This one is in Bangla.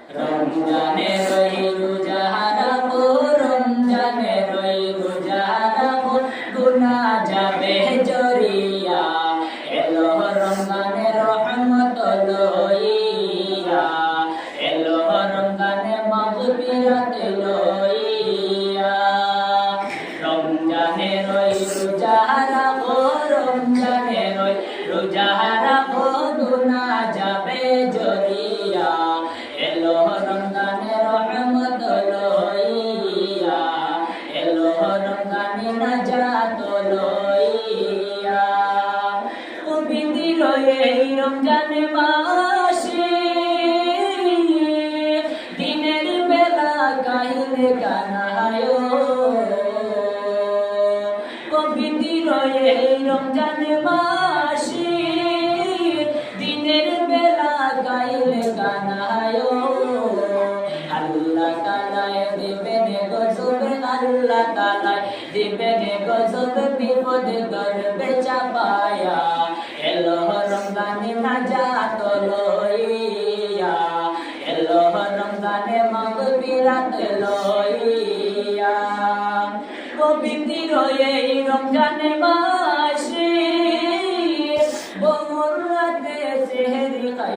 রমজানে রই রোজা রাখো, রমজানে রই রোজা রাখো, গুনাহ যাবে জরিয়া। এলো রমজানে রহমত লইয়া, এলো রমজানে মাগফিরাত লইয়া। রমজানে রই রোজা রাখো, রমজানে রই রোজা রাখো, গুনাহ যাবে জরিয়া। এলো রমজানে রহমত লইয়া, এলো রমজানে নাজাত লইয়া। পবিত্র এই রমজান মাসে দিনের বেলা কাহিলে কানায়। পবিত্র এই রমজান মাসে দিনের বেলা কাহিলে কানায়। আল্লাহ তাআলা দিবেন গজব, আল্লাহ তাআলা দিবেন গজব, বিপদে করবে চাপায়া। এলো রমজানে নাজাত লইয়া, এলো রমজানে মাগফিরাত লইয়া। পবিত্র এই রমজান মাসে